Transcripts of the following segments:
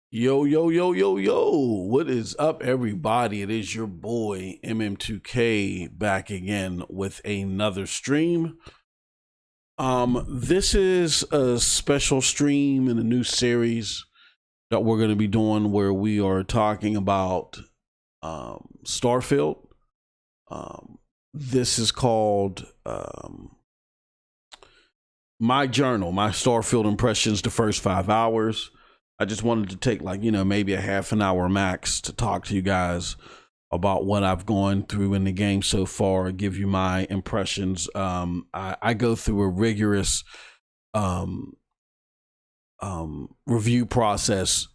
Yo, yo, yo, yo, yo. What is up, everybody? It is your boy, MM2K, back again with another stream. This is a special stream in a new series that we're going to be doing where we are talking about Starfield. This is called My Journal, My Starfield Impressions, the first 5 hours. I just wanted to take maybe a half an hour max to talk to you guys about what I've gone through in the game so far, give you my impressions. I go through a rigorous review process,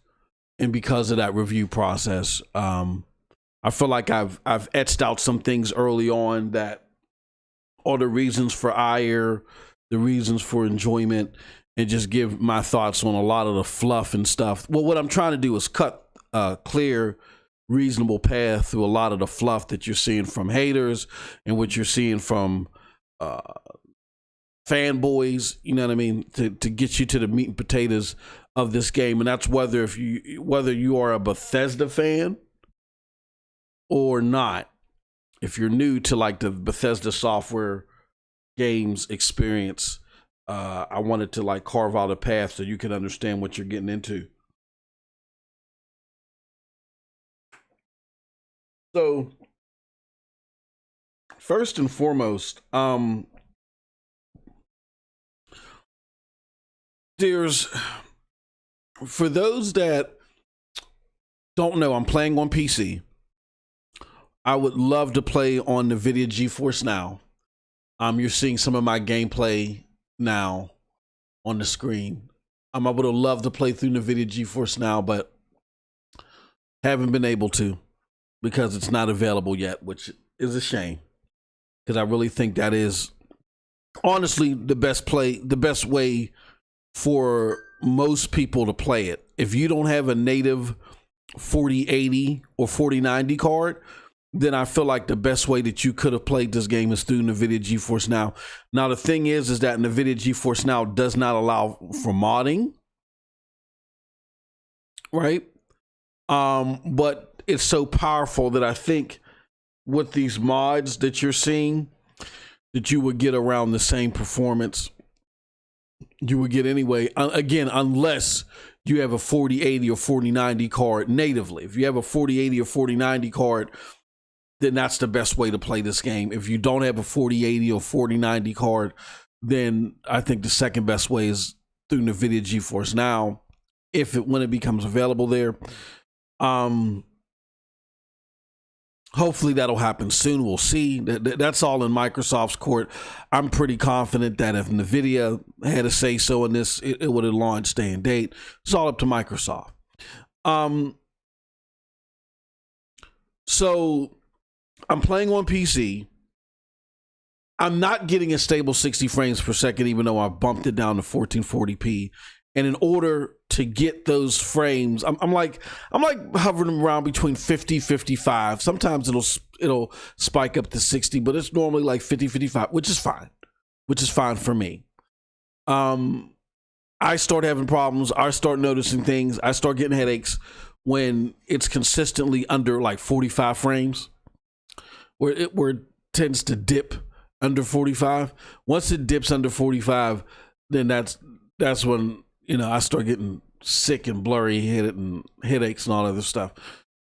and because of that review process, I feel like I've etched out some things early on that are the reasons for ire, the reasons for enjoyment, and just give my thoughts on a lot of the fluff and stuff. Well, what I'm trying to do is cut a clear, reasonable path through a lot of the fluff that you're seeing from haters and what you're seeing from fanboys, you know what I mean, to get you to the meat and potatoes of this game. And that's whether you are a Bethesda fan or not. If you're new to like the Bethesda software games experience, I wanted to like carve out a path so you can understand what you're getting into. So first and foremost, there's, for those that don't know, I'm playing on PC. I would love to play on the NVIDIA GeForce Now. You're seeing some of my gameplay now on the screen. I would have loved to play through NVIDIA GeForce Now, but haven't been able to because it's not available yet, which is a shame, because I really think that is honestly the best way for most people to play it. If you don't have a native 4080 or 4090 card, then I feel like the best way that you could have played this game is through NVIDIA GeForce Now. Now, the thing is that NVIDIA GeForce Now does not allow for modding, right? But it's so powerful that I think with these mods that you're seeing, that you would get around the same performance you would get anyway. Again, unless you have a 4080 or 4090 card natively. If you have a 4080 or 4090 card, then that's the best way to play this game. If you don't have a 4080 or 4090 card, then I think the second best way is through NVIDIA GeForce Now, when it becomes available there. Hopefully that'll happen soon. We'll see. That's all in Microsoft's court. I'm pretty confident that if NVIDIA had a say so in this, it would have launched day and date. It's all up to Microsoft. So I'm playing on PC. I'm not getting a stable 60 frames per second, even though I bumped it down to 1440p. And in order to get those frames, I'm like hovering around between 50, 55. Sometimes it'll spike up to 60, but it's normally like 50, 55, which is fine for me. I start having problems. I start noticing things. I start getting headaches when it's consistently under like 45 frames, where it tends to dip under 45. Once it dips under 45, then that's when, I start getting sick and blurry headed and headaches and all other stuff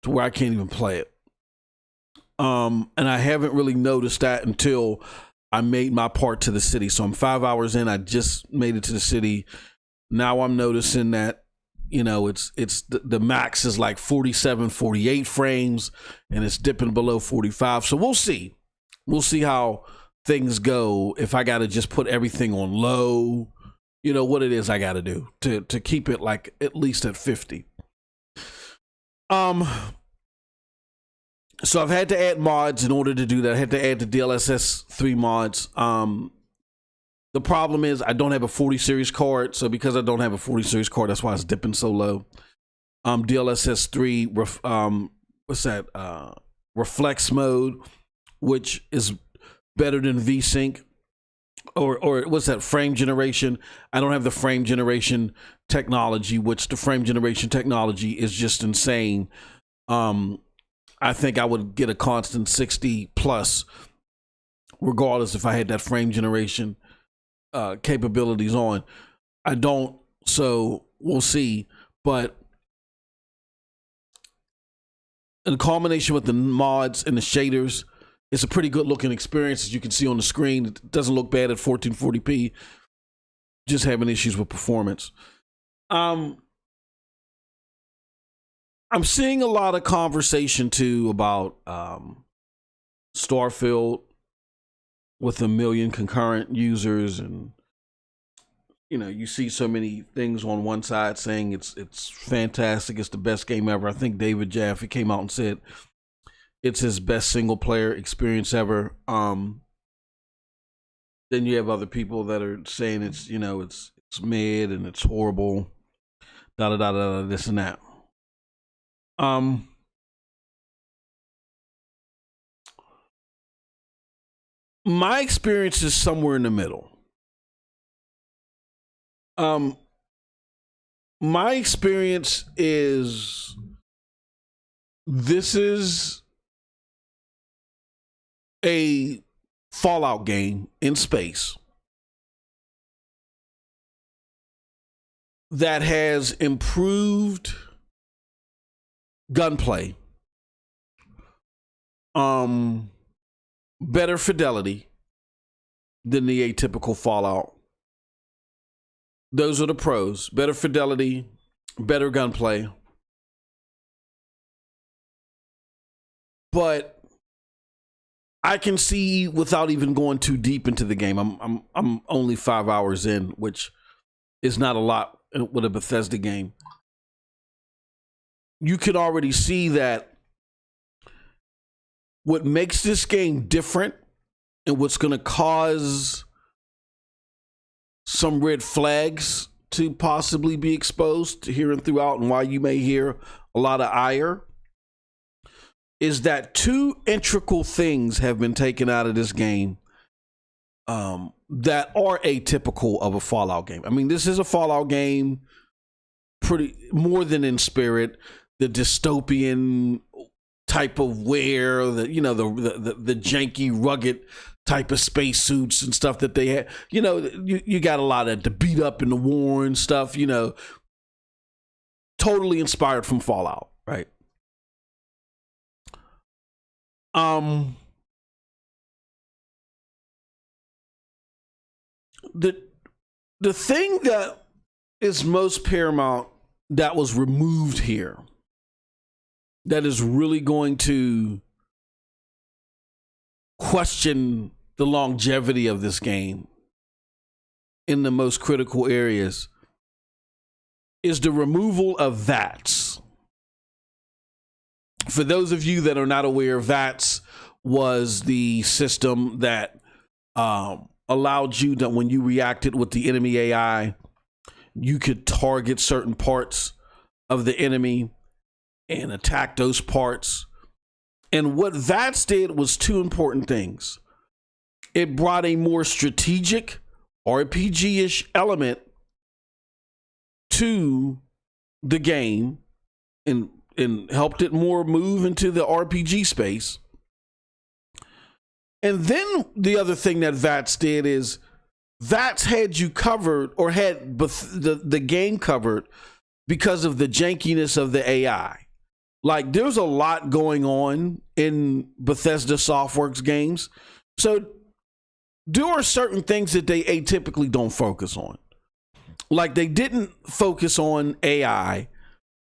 to where I can't even play it. And I haven't really noticed that until I made my part to the city. So I'm 5 hours in. I just made it to the city. Now I'm noticing that, it's the max is like 47, 48 frames, and it's dipping below 45. So we'll see. We'll see how things go. If I got to just put everything on low, what it is I got to do to keep it like at least at 50. So I've had to add mods in order to do that. I had to add the DLSS 3 mods. The problem is I don't have a 40 series card. So because I don't have a 40 series card, that's why it's dipping so low. DLSS 3, reflex mode, which is better than VSync. or what's that, frame generation? I don't have the frame generation technology, which the frame generation technology is just insane. I think I would get a constant 60 plus, regardless if I had that frame generation capabilities on. I don't, so we'll see. But in combination with the mods and the shaders, it's a pretty good looking experience, as you can see on the screen. It doesn't look bad at 1440p. Just having issues with performance. I'm seeing a lot of conversation too about Starfield with 1 million concurrent users, and you see so many things on one side saying it's fantastic, it's the best game ever. I think David Jaffe came out and said it's his best single player experience ever. Then you have other people that are saying it's mid and it's horrible, this and that. My experience is somewhere in the middle. My experience is, this is a Fallout game in space that has improved gunplay, better fidelity than the atypical Fallout. Those are the pros. Better fidelity, better gunplay. But I can see, without even going too deep into the game, I'm only 5 hours in, which is not a lot with a Bethesda game. You can already see that what makes this game different and what's going to cause some red flags to possibly be exposed here and throughout, and why you may hear a lot of ire, is that two integral things have been taken out of this game that are atypical of a Fallout game. I mean, this is a Fallout game, pretty more than in spirit. The dystopian type of wear, the janky, rugged type of spacesuits and stuff that they had. You got a lot of the beat up and the worn stuff. Totally inspired from Fallout, right? The thing that is most paramount that was removed here, that is really going to question the longevity of this game in the most critical areas, is the removal of VATS. For those of you that are not aware, VATS was the system that allowed you, that when you reacted with the enemy AI, you could target certain parts of the enemy and attack those parts. And what VATS did was two important things. It brought a more strategic RPG-ish element to the game and helped it more move into the RPG space. And then the other thing that VATS did is VATS had you covered, or had the game covered, because of the jankiness of the AI. Like, there's a lot going on in Bethesda Softworks games. So there are certain things that they atypically don't focus on. Like, they didn't focus on AI.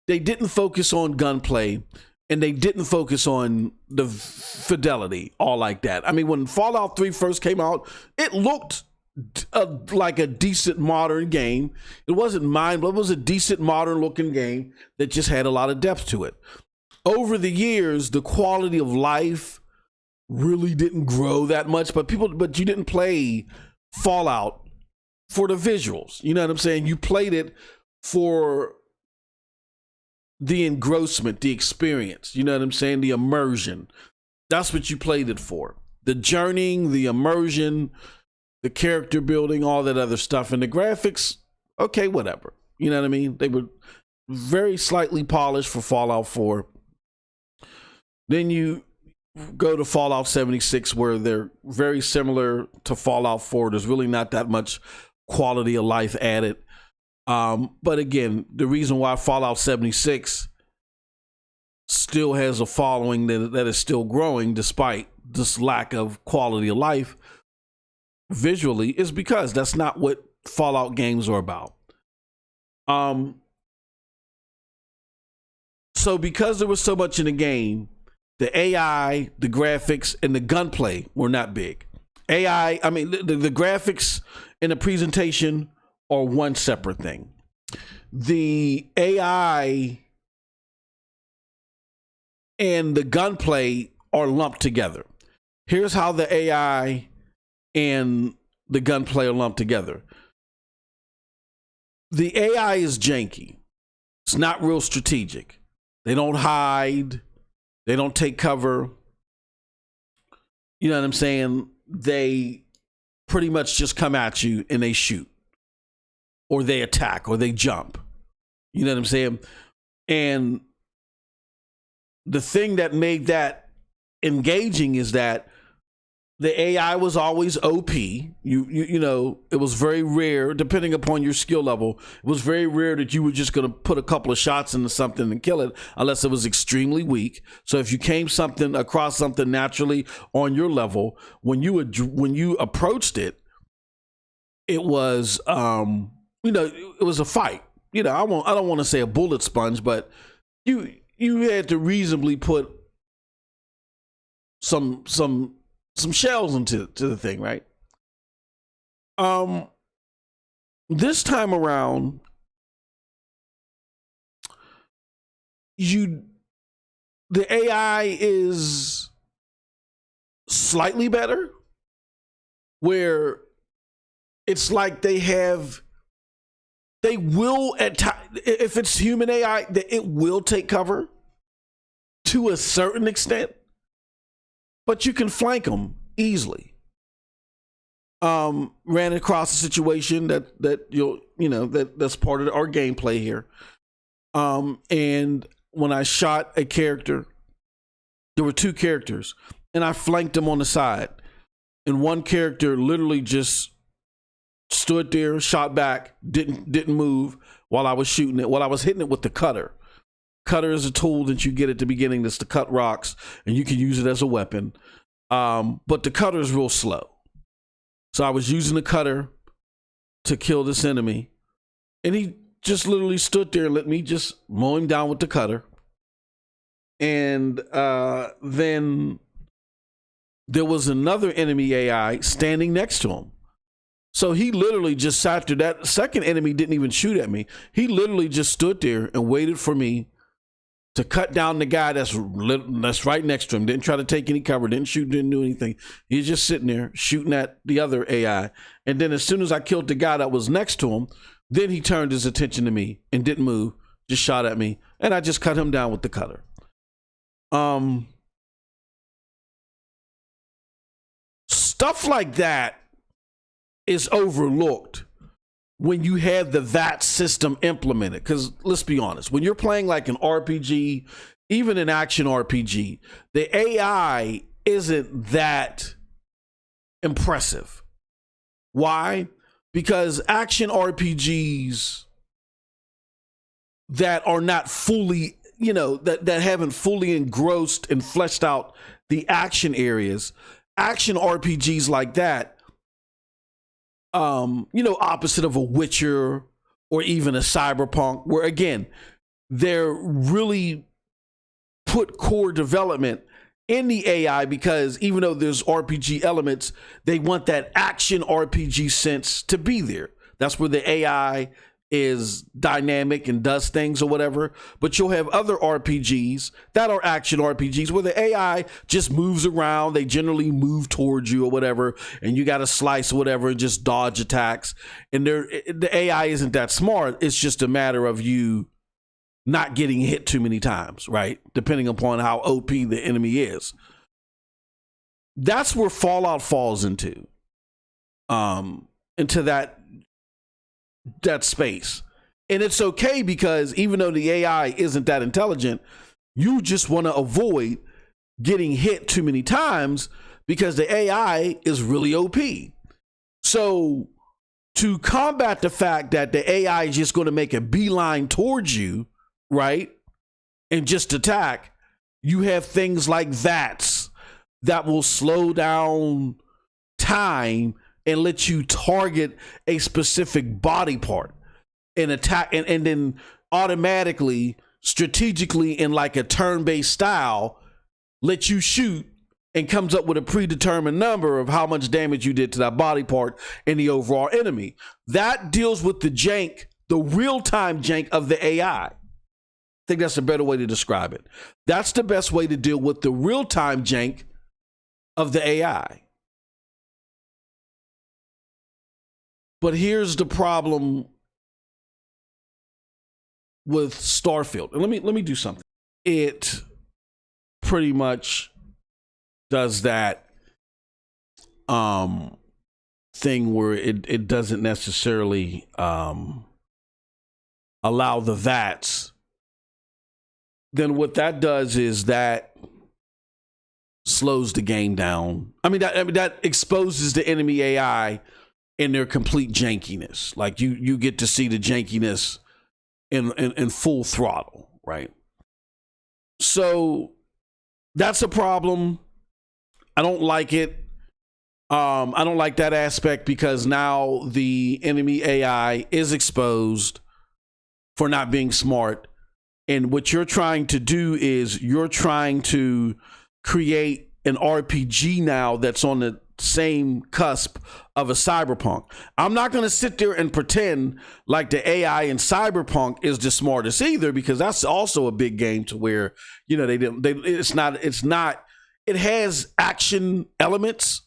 They didn't focus on gunplay. And they didn't focus on the fidelity, all like that. I mean, when Fallout 3 first came out, it looked like a decent modern game. It wasn't mine, but it was a decent modern looking game that just had a lot of depth to it. Over the years, the quality of life really didn't grow that much, but you didn't play Fallout for the visuals. You know what I'm saying? You played it for the engrossment, the experience. You know what I'm saying? The immersion. That's what you played it for. The journeying, the immersion, the character building, all that other stuff, and the graphics, okay, whatever. You know what I mean? They were very slightly polished for Fallout 4. Then you go to Fallout 76, where they're very similar to Fallout 4. There's really not that much quality of life added. But again, the reason why Fallout 76 still has a following that is still growing despite this lack of quality of life visually is because that's not what Fallout games are about. So because there was so much in the game, the AI, the graphics, and the gunplay were not big. The graphics and the presentation are one separate thing. The AI and the gunplay are lumped together. Here's how the AI and the gunplay are lumped together. The AI is janky. It's not real strategic. They don't hide. They don't take cover. You know what I'm saying? They pretty much just come at you and they shoot. Or they attack or they jump. You know what I'm saying? And the thing that made that engaging is that the AI was always OP. You know, it was very rare, depending upon your skill level. It was very rare that you were just going to put a couple of shots into something and kill it, unless it was extremely weak. So if you came across something naturally on your level, when you approached it, it was it was a fight. You know, I don't want to say a bullet sponge, but you had to reasonably put some shells into the thing, right? This time around, the AI is slightly better, where it's like if it's human AI, it will take cover to a certain extent, but you can flank them easily. Ran across a situation that's part of our gameplay here. And when I shot a character, there were two characters, and I flanked them on the side. And one character literally just stood there, shot back, didn't move while I was shooting it, while I was hitting it with the cutter. Cutter is a tool that you get at the beginning that's to cut rocks, and you can use it as a weapon. But the cutter is real slow. So I was using the cutter to kill this enemy, and he just literally stood there and let me just mow him down with the cutter. And then there was another enemy AI standing next to him. So he literally just sat there. That second enemy didn't even shoot at me. He literally just stood there and waited for me to cut down the guy that's right next to him. Didn't try to take any cover, didn't shoot, didn't do anything. He's just sitting there shooting at the other AI. And then as soon as I killed the guy that was next to him, then he turned his attention to me and didn't move, just shot at me. And I just cut him down with the cutter. Stuff like that is overlooked when you have that system implemented. Because let's be honest, when you're playing like an RPG, even an action RPG, the AI isn't that impressive. Why? Because action RPGs that are not fully, that haven't fully engrossed and fleshed out the action areas, action RPGs like that, opposite of a Witcher or even a Cyberpunk, where again, they're really put core development in the AI, because even though there's RPG elements, they want that action RPG sense to be there. That's where the AI is dynamic and does things or whatever. But you'll have other RPGs that are action RPGs where the AI just moves around. They generally move towards you or whatever, and you got to slice or whatever and just dodge attacks. And the AI isn't that smart. It's just a matter of you not getting hit too many times, right? Depending upon how OP the enemy is. That's where Fallout falls into. into that space. And it's okay, because even though the AI isn't that intelligent, you just want to avoid getting hit too many times, because the AI is really OP. So to combat the fact that the AI is just going to make a beeline towards you, right, and just attack, you have things like VATS that will slow down time and let you target a specific body part and attack, and then automatically, strategically, in like a turn-based style, let you shoot, and comes up with a predetermined number of how much damage you did to that body part and the overall enemy. That deals with the jank, the real-time jank of the AI. I think that's a better way to describe it. That's the best way to deal with the real-time jank of the AI. But here's the problem with Starfield. And let me do something. It pretty much does that thing where it doesn't necessarily allow the VATS. Then what that does is that slows the game down. That exposes the enemy AI in their complete jankiness. Like you get to see the jankiness in full throttle, right? So that's a problem. I don't like it. I don't like that aspect, because now the enemy AI is exposed for not being smart. And what you're trying to do is you're trying to create an RPG now that's on the same cusp of a Cyberpunk. I'm not going to sit there and pretend like the AI in Cyberpunk is the smartest either, because that's also a big game to where, it's not, it has action elements,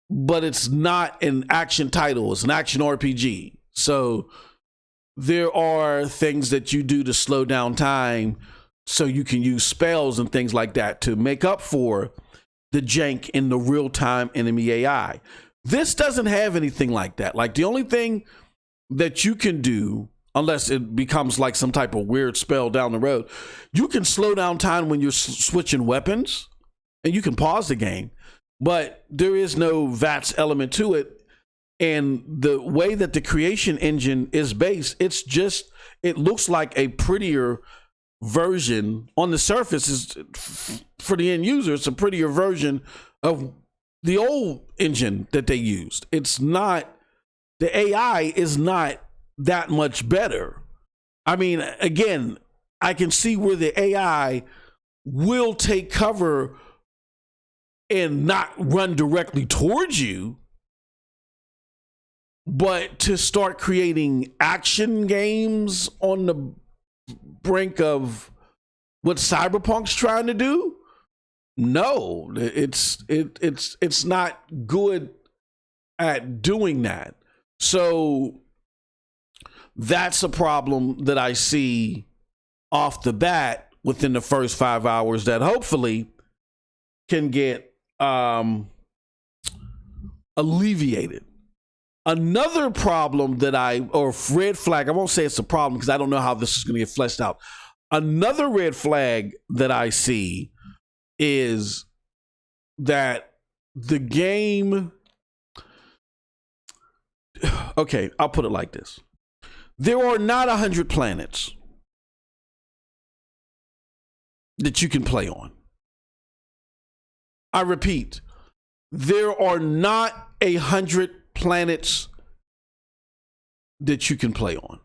but it's not an action title. It's an action RPG. So there are things that you do to slow down time, so you can use spells and things like that to make up for the jank in the real-time enemy AI. This doesn't have anything like that. Like, the only thing that you can do, unless it becomes like some type of weird spell down the road, you can slow down time when you're switching weapons, and you can pause the game, but there is no VATS element to it. And the way that the creation engine is based, it looks like a prettier version on the surface. Is for the end user, it's a prettier version of the old engine that they used. It's not, the AI is not that much better. Again, I can see where the AI will take cover and not run directly towards you. But to start creating action games on the brink of what Cyberpunk's trying to do, no, it's not good at doing that. So that's a problem that I see off the bat within the first 5 hours that hopefully can get alleviated. Another problem or red flag, I won't say it's a problem because I don't know how this is going to get fleshed out. Another red flag that I see is that the game, okay, I'll put it like this. There are not 100 planets that you can play on. I repeat, there are not 100 planets that you can play on.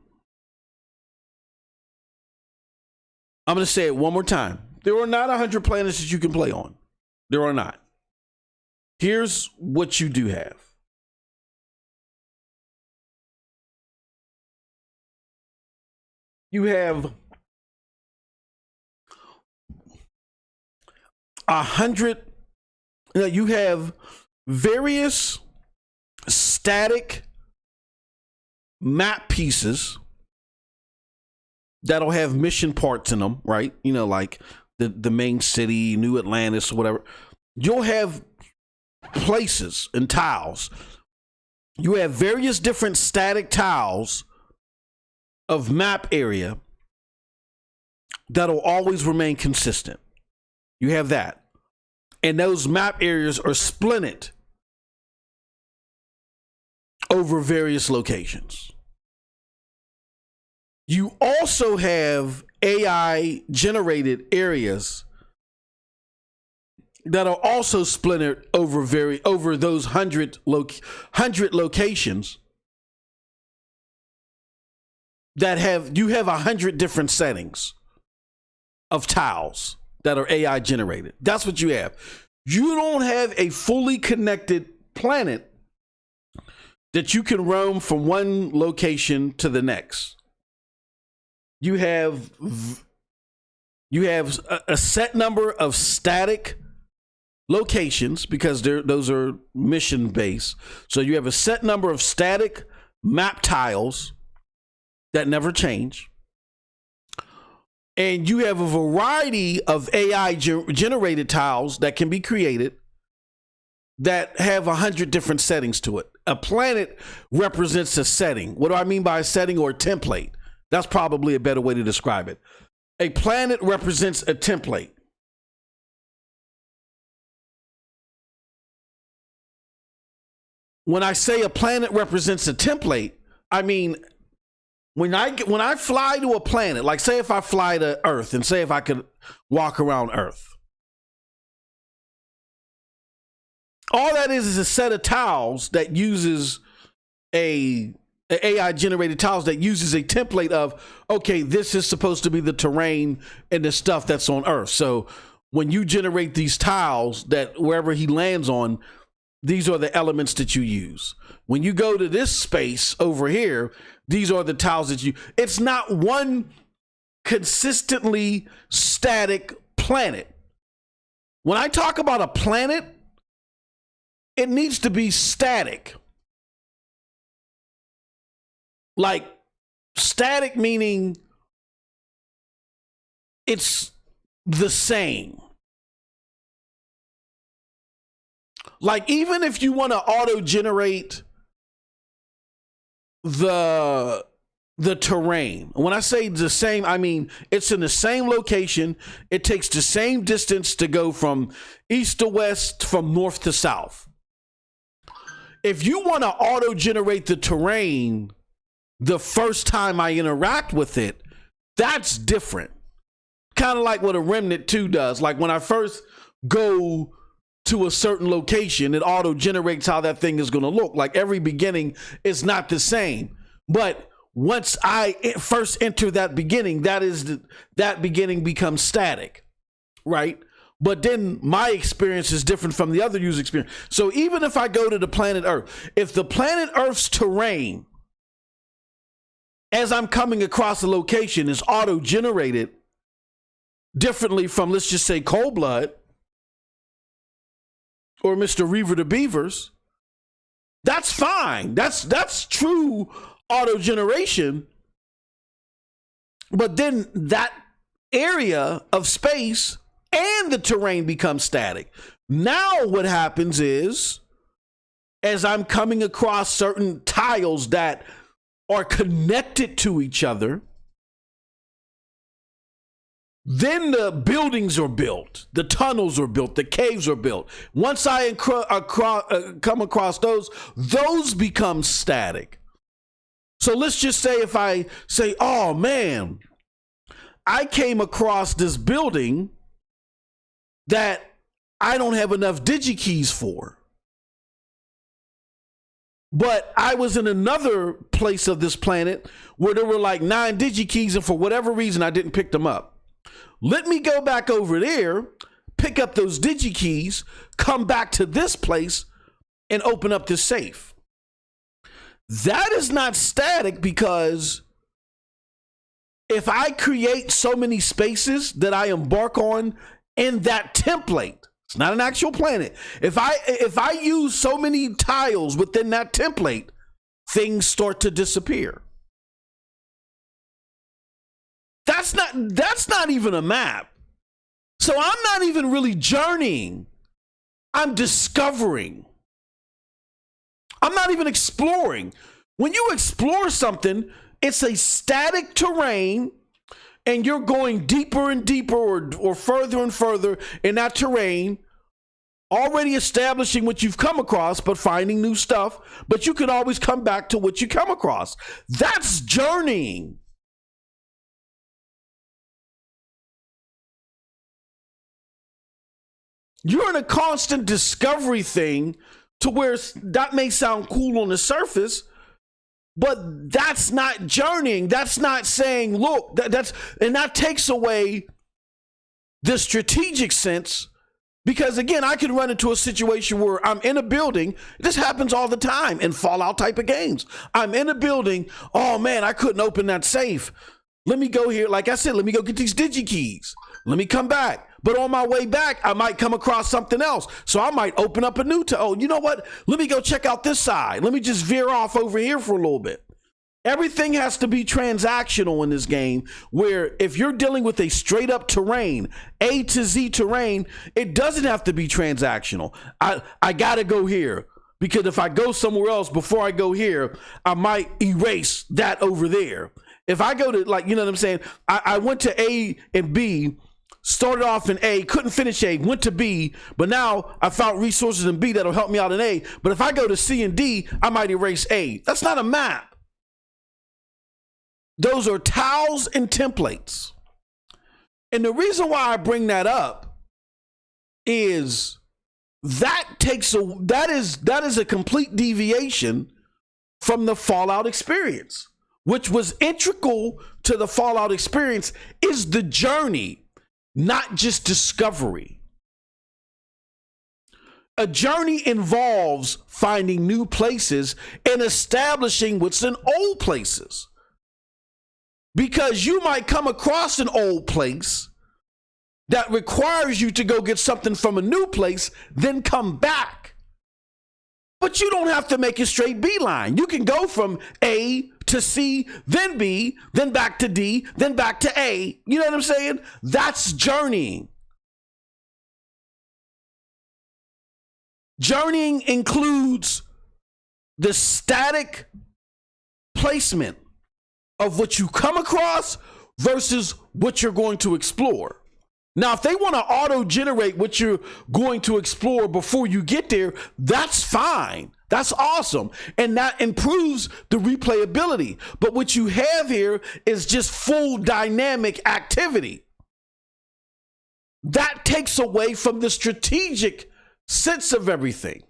I'm going to say it one more time. There are not 100 planets that you can play on. There are not. Here's what you do have. You have 100. You have various static map pieces that'll have mission parts in them, right? Like the main city, New Atlantis, or whatever. You'll have places and tiles You have various different static tiles of map area that'll always remain consistent. You have that. And those map areas are splinted over various locations. You also have AI generated areas that are also splintered over those 100 locations that have 100 different settings of tiles that are AI generated. That's what you have. You don't have a fully connected planet that you can roam from one location to the next. You have a set number of static locations because those are mission based. So you have a set number of static map tiles that never change. And you have a variety of AI generated tiles that can be created that have 100 different settings to it. A planet represents a setting. What do I mean by a setting or a template? That's probably a better way to describe it. A planet represents a template. When I say a planet represents a template, I mean when I fly to a planet, like say if I fly to Earth and say if I could walk around Earth. All that is a set of tiles that uses a AI generated tiles that uses a template of, okay, this is supposed to be the terrain and the stuff that's on Earth. So when you generate these tiles that wherever he lands on, these are the elements that you use. When you go to this space over here, these are the tiles that it's not one consistently static planet. When I talk about a planet, it needs to be static. Like static meaning it's the same. Like even if you want to auto generate the terrain. When I say the same, I mean it's in the same location. It takes the same distance to go from east to west, from north to south. If you want to auto generate the terrain the first time I interact with it, that's different. Kind of like what a Remnant 2 does. Like when I first go to a certain location, it auto generates how that thing is going to look. Like every beginning is not the same. But once I first enter that beginning, that beginning becomes static, right? But then my experience is different from the other user experience. So even if I go to the planet Earth, if the planet Earth's terrain, as I'm coming across a location, is auto-generated differently from, let's just say, Cold Blood or Mr. Reaver the Beavers, that's fine. That's true auto-generation. But then that area of space and the terrain becomes static. Now what happens is, as I'm coming across certain tiles that are connected to each other, then the buildings are built, the tunnels are built, the caves are built. Once I come across those become static. So let's just say if I say, oh man, I came across this building that I don't have enough DigiKeys for. But I was in another place of this planet where there were like 9 DigiKeys, and for whatever reason, I didn't pick them up. Let me go back over there, pick up those DigiKeys, come back to this place, and open up this safe. That is not static, because if I create so many spaces that I embark on in that template, it's not an actual planet. If I use so many tiles within that template, things start to disappear. That's not even a map. So I'm not even really journeying. I'm discovering. I'm not even exploring. When you explore something, it's a static terrain and you're going deeper and deeper or further and further in that terrain, already establishing what you've come across, but finding new stuff. But you can always come back to what you come across. That's journeying. You're in a constant discovery thing to where that may sound cool on the surface, but that's not journeying. That's not saying, look, that takes away the strategic sense. Because again, I could run into a situation where I'm in a building. This happens all the time in Fallout type of games. I'm in a building. Oh man, I couldn't open that safe. Let me go here. Like I said, let me go get these DigiKeys. Let me come back. But on my way back, I might come across something else. So I might open up a new you know what? Let me go check out this side. Let me just veer off over here for a little bit. Everything has to be transactional in this game, where if you're dealing with a straight up terrain, A to Z terrain, it doesn't have to be transactional. I got to go here because if I go somewhere else before I go here, I might erase that over there. If I go to, like, you know what I'm saying? I went to A and B, started off in A, couldn't finish A, went to B, but now I found resources in B that'll help me out in A. But if I go to C and D, I might erase A. That's not a map. Those are tiles and templates. And the reason why I bring that up is that is a complete deviation from the Fallout experience. Which was integral to the Fallout experience is the journey, not just discovery. A journey involves finding new places and establishing what's in old places. Because you might come across an old place that requires you to go get something from a new place, then come back. But you don't have to make a straight beeline. You can go from A to C, then B, then back to D, then back to A. You know what I'm saying? That's journeying. Journeying includes the static placement of what you come across versus what you're going to explore. Now, if they want to auto-generate what you're going to explore before you get there, that's fine. That's awesome. And that improves the replayability. But what you have here is just full dynamic activity. That takes away from the strategic sense of everything.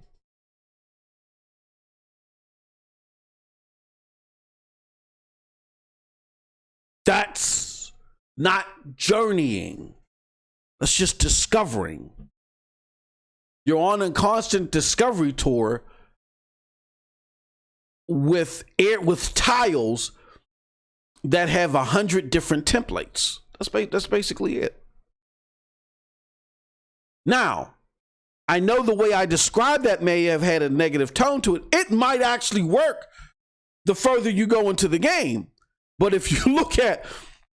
That's not journeying. That's just discovering. You're on a constant discovery tour with tiles that have 100 different templates. That's basically it. Now, I know the way I described that may have had a negative tone to it. It might actually work the further you go into the game. But if you look at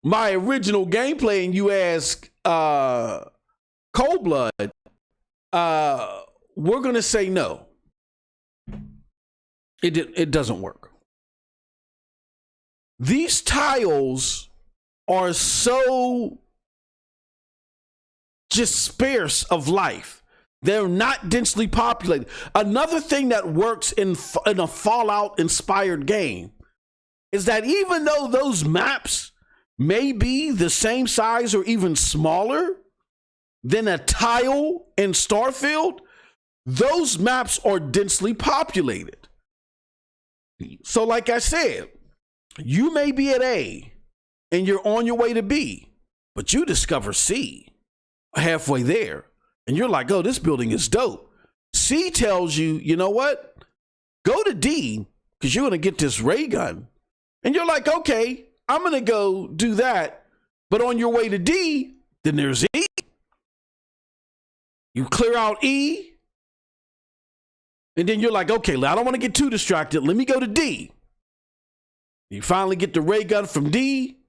my original gameplay and you ask Cold Blood, we're going to say no. It doesn't work. These tiles are so just sparse of life. They're not densely populated. Another thing that works in a Fallout-inspired game is that even though those maps may be the same size or even smaller than a tile in Starfield, those maps are densely populated. So like I said, you may be at A and you're on your way to B, but you discover C halfway there. And you're like, oh, this building is dope. C tells you, you know what? Go to D because you're going to get this ray gun. And you're like, okay, I'm going to go do that. But on your way to D, then there's E. You clear out E. And then you're like, okay, I don't want to get too distracted. Let me go to D. You finally get the ray gun from D.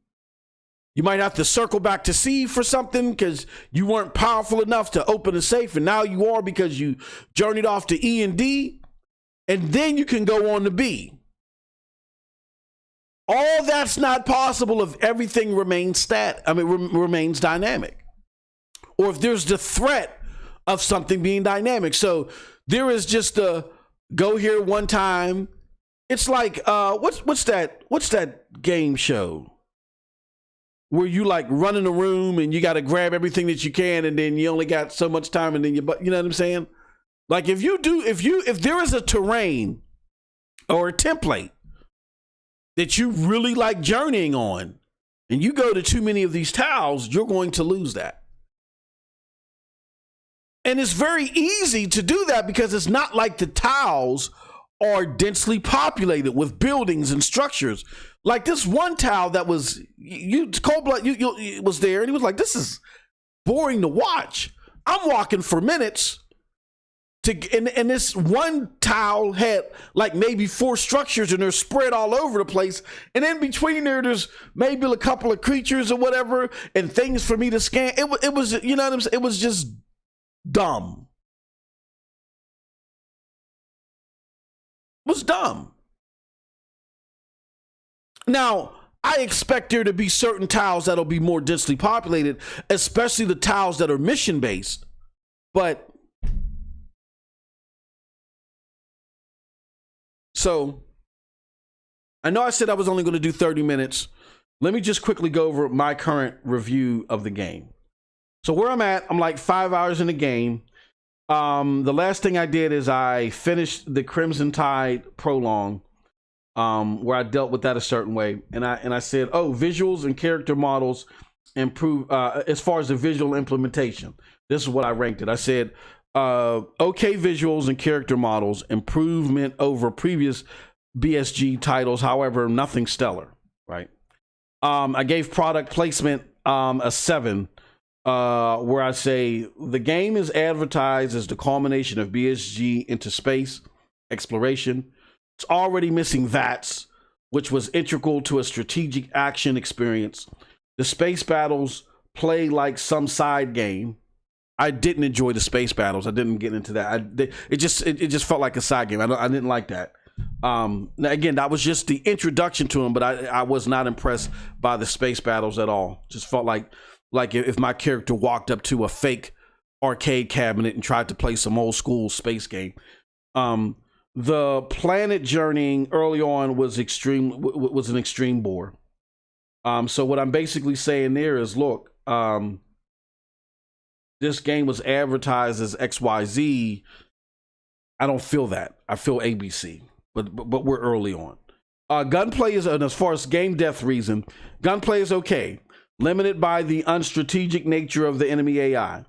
You might have to circle back to C for something because you weren't powerful enough to open a safe. And now you are because you journeyed off to E and D. and then you can go on to B. All that's not possible if everything remains remains dynamic, or if there's the threat of something being dynamic. So there is just a go here one time. It's like what's that game show where you like run in a room and you got to grab everything that you can, and then you only got so much time, and then you know what I'm saying? Like if there is a terrain or a template that you really like journeying on, and you go to too many of these tiles, you're going to lose that. And it's very easy to do that because it's not like the tiles are densely populated with buildings and structures. Like this one tile that was Cold Blood was there, and he was like, "This is boring to watch. I'm walking for minutes." And this one tile had like maybe 4 structures, and they're spread all over the place. And in between there's maybe a couple of creatures or whatever, and things for me to scan. It was, you know what I'm saying? It was just dumb. It was dumb. Now, I expect there to be certain tiles that'll be more densely populated, especially the tiles that are mission based. But so I know I said I was only going to do 30 minutes. Let me just quickly go over my current review of the game. So where I'm at, I'm like 5 hours in the game. The last thing I did is I finished the Crimson Tide prologue, where I dealt with that a certain way. And I said, oh, visuals and character models improve as far as the visual implementation. This is what I ranked it. I said, okay visuals and character models, improvement over previous BSG titles, however, nothing stellar, right? I gave product placement a 7, where I say the game is advertised as the culmination of BSG into space exploration. It's already missing VATS, which was integral to a strategic action experience. The space battles play like some side game. I didn't enjoy the space battles. I didn't get into that. It just felt like a side game. I didn't like that. Again, that was just the introduction to them, but I was not impressed by the space battles at all. Just felt like if my character walked up to a fake arcade cabinet and tried to play some old school space game. The planet journeying early on was an extreme bore. So what I'm basically saying there is, look, this game was advertised as XYZ. I don't feel that. I feel ABC, but we're early on. Gunplay is, and as far as game depth reason, gunplay is okay. Limited by the unstrategic nature of the enemy AI.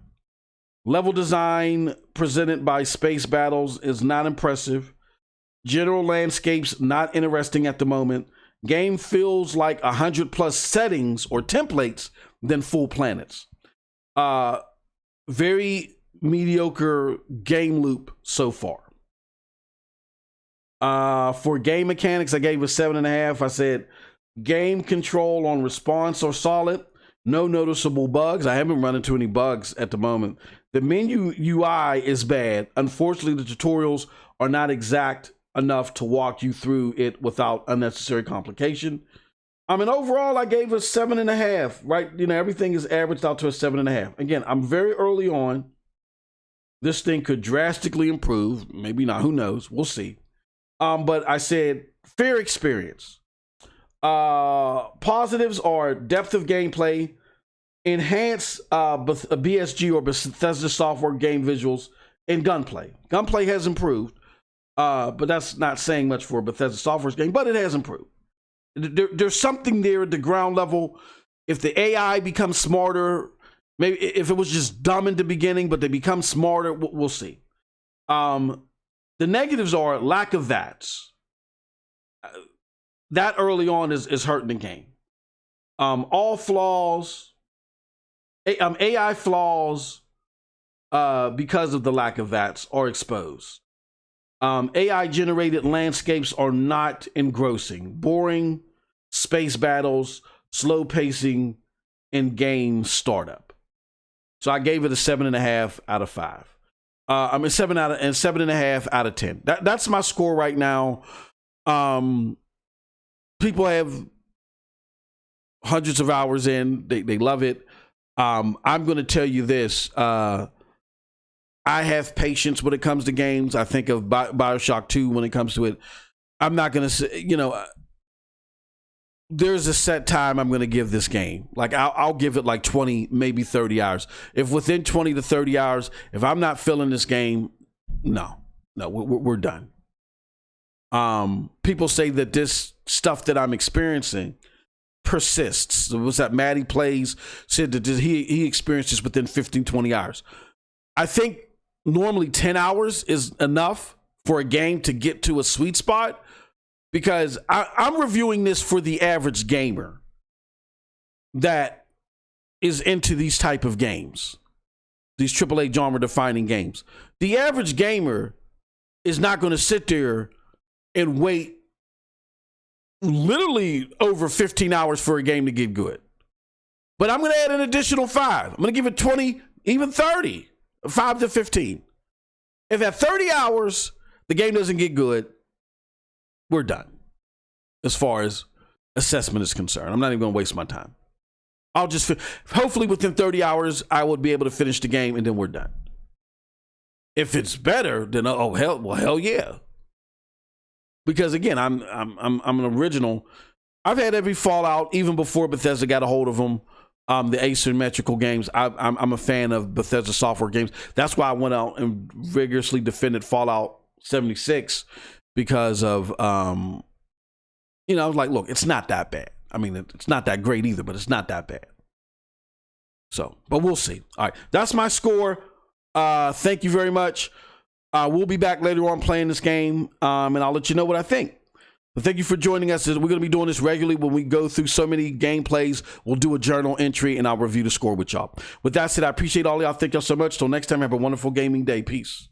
Level design presented by space battles is not impressive. General landscapes not interesting at the moment. Game feels like 100+ settings or templates than full planets. Very mediocre game loop so far. For game mechanics, I gave a 7.5. I said game control on response are solid. No noticeable bugs. I haven't run into any bugs at the moment. The menu UI is bad. Unfortunately, the tutorials are not exact enough to walk you through it without unnecessary complication. I mean, overall, I gave a 7.5, right? You know, everything is averaged out to a 7.5. Again, I'm very early on. This thing could drastically improve. Maybe not, who knows? We'll see. But I said fair experience. Positives are depth of gameplay, enhance BSG or Bethesda software game visuals, and gunplay. Gunplay has improved, but that's not saying much for a Bethesda software's game, but it has improved. There's something there at the ground level. If the AI becomes smarter, maybe if it was just dumb in the beginning, but they become smarter, we'll see. The negatives are lack of VATS. That early on is hurting the game. All flaws, AI flaws, because of the lack of VATS are exposed. AI generated landscapes are not engrossing. Boring, space battles, slow pacing, and game startup. So I gave it a 7.5 out of 5. I mean 7.5 out of 10. That's my score right now. People have hundreds of hours in. They love it. I'm going to tell you this. I have patience when it comes to games. I think of BioShock 2 when it comes to it. I'm not going to say, there's a set time I'm going to give this game. Like I'll give it like 20, maybe 30 hours. If within 20 to 30 hours, if I'm not feeling this game, no, we're done. People say that this stuff that I'm experiencing persists. What's that? Maddie Plays said that he experienced this within 15, 20 hours. I think normally 10 hours is enough for a game to get to a sweet spot, because I'm reviewing this for the average gamer that is into these type of games, these AAA genre defining games. The average gamer is not going to sit there and wait literally over 15 hours for a game to get good. But I'm going to add an additional 5. I'm going to give it 20, even 30, 5 to 15. If at 30 hours, the game doesn't get good, we're done. As far as assessment is concerned, I'm not even going to waste my time. I'll just, hopefully within 30 hours, I would be able to finish the game and then we're done. If it's better, then hell yeah. Because again, I'm an original. I've had every Fallout, even before Bethesda got a hold of them. The asymmetrical games. I'm a fan of Bethesda software games. That's why I went out and vigorously defended Fallout 76, because of I was like, look, it's not that bad. I mean, it's not that great either, but it's not that bad. So, but we'll see. All right, that's my score. Thank you very much. We'll be back later on playing this game, and I'll let you know what I think. But thank you for joining us. We're going to be doing this regularly. When we go through so many gameplays, we'll do a journal entry, and I'll review the score with y'all. With that said, I appreciate all y'all. Thank y'all so much. Till next time, have a wonderful gaming day. Peace.